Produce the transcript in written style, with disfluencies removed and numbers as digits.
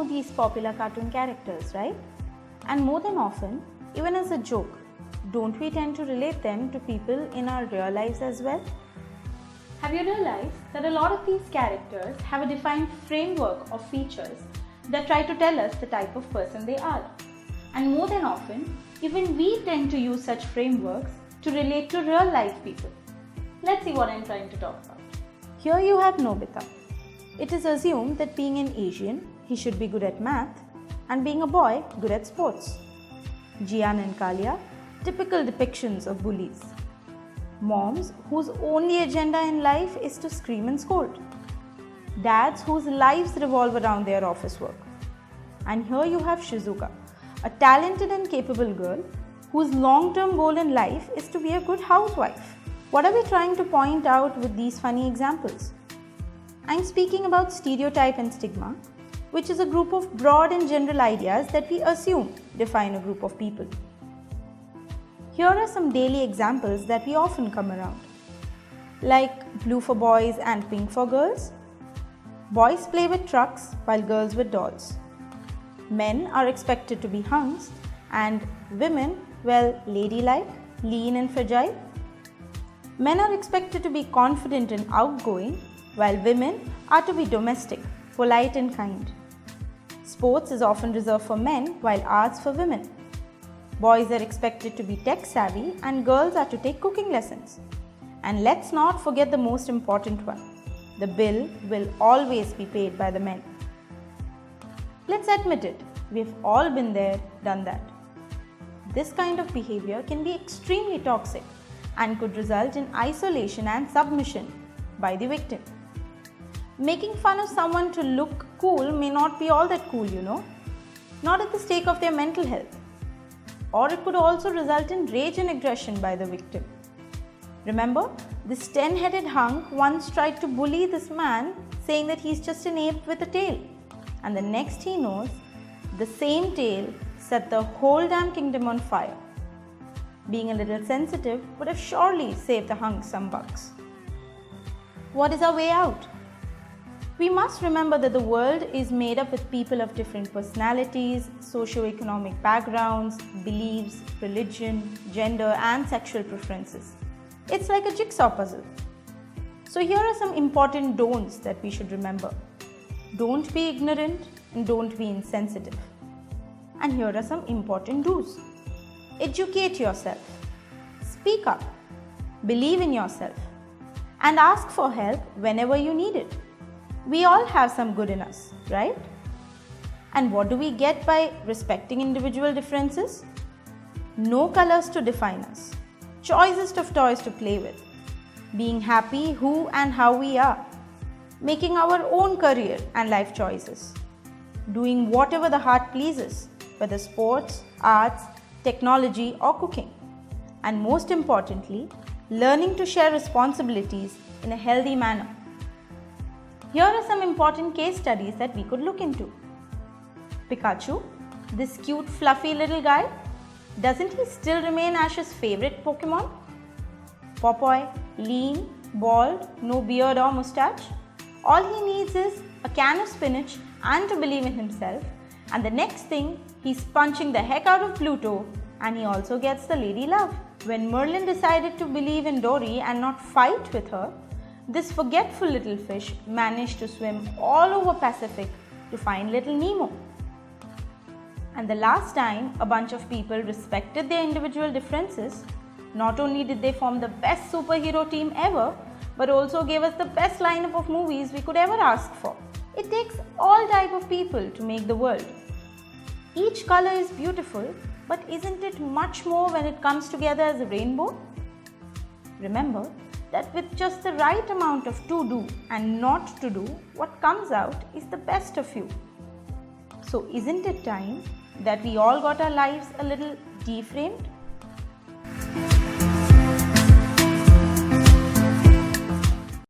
these popular cartoon characters, right? And more than often, even as a joke, don't we tend to relate them to people in our real lives as well? Have you realized that a lot of these characters have a defined framework of features that try to tell us the type of person they are? And more than often, even we tend to use such frameworks to relate to real life people. Let's see what I'm trying to talk about. Here you have Nobita. It is assumed that being an Asian, he should be good at math, and being a boy, good at sports. Jian and Kalia, typical depictions of bullies. Moms whose only agenda in life is to scream and scold. Dads whose lives revolve around their office work. And here you have Shizuka, a talented and capable girl whose long-term goal in life is to be a good housewife. What are we trying to point out with these funny examples? I'm speaking about stereotype and stigma, which is a group of broad and general ideas that we assume define a group of people. Here are some daily examples that we often come around, like blue for boys and pink for girls. Boys play with trucks while girls with dolls. Men are expected to be hunks and women, well, ladylike, lean and fragile. Men are expected to be confident and outgoing, while women are to be domestic, polite and kind. Sports is often reserved for men, while arts for women. Boys are expected to be tech savvy and girls are to take cooking lessons. And let's not forget the most important one. The bill will always be paid by the men. Let's admit it, we've all been there, done that. This kind of behavior can be extremely toxic and could result in isolation and submission by the victim. Making fun of someone to look cool may not be all that cool, not at the stake of their mental health. Or it could also result in rage and aggression by the victim. Remember, this 10-headed hunk once tried to bully this man, saying that he's just an ape with a tail. And the next he knows, the same tail set the whole damn kingdom on fire. Being a little sensitive would have surely saved the hunk some bucks. What is our way out? We must remember that the world is made up with people of different personalities, socio-economic backgrounds, beliefs, religion, gender, and sexual preferences. It's like a jigsaw puzzle. So here are some important don'ts that we should remember. Don't be ignorant and don't be insensitive. And here are some important do's. Educate yourself. Speak up. Believe in yourself. And ask for help whenever you need it. We all have some good in us, right? And what do we get by respecting individual differences? No colors to define us. Choicest of toys to play with. Being happy who and how we are. Making our own career and life choices. Doing whatever the heart pleases, whether sports, arts, technology or cooking. And most importantly, learning to share responsibilities in a healthy manner. Here are some important case studies that we could look into. Pikachu, this cute fluffy little guy, doesn't he still remain Ash's favorite Pokemon? Popeye, lean, bald, no beard or mustache. All he needs is a can of spinach and to believe in himself, and the next thing he's punching the heck out of Pluto, and he also gets the lady love. When Merlin decided to believe in Dory and not fight with her, this forgetful little fish managed to swim all over Pacific to find little Nemo. And the last time a bunch of people respected their individual differences, not only did they form the best superhero team ever, but also gave us the best lineup of movies we could ever ask for. It takes all type of people to make the world. Each color is beautiful, but isn't it much more when it comes together as a rainbow? Remember that with just the right amount of to do and not to do, what comes out is the best of you. So isn't it time that we all got our lives a little deframed?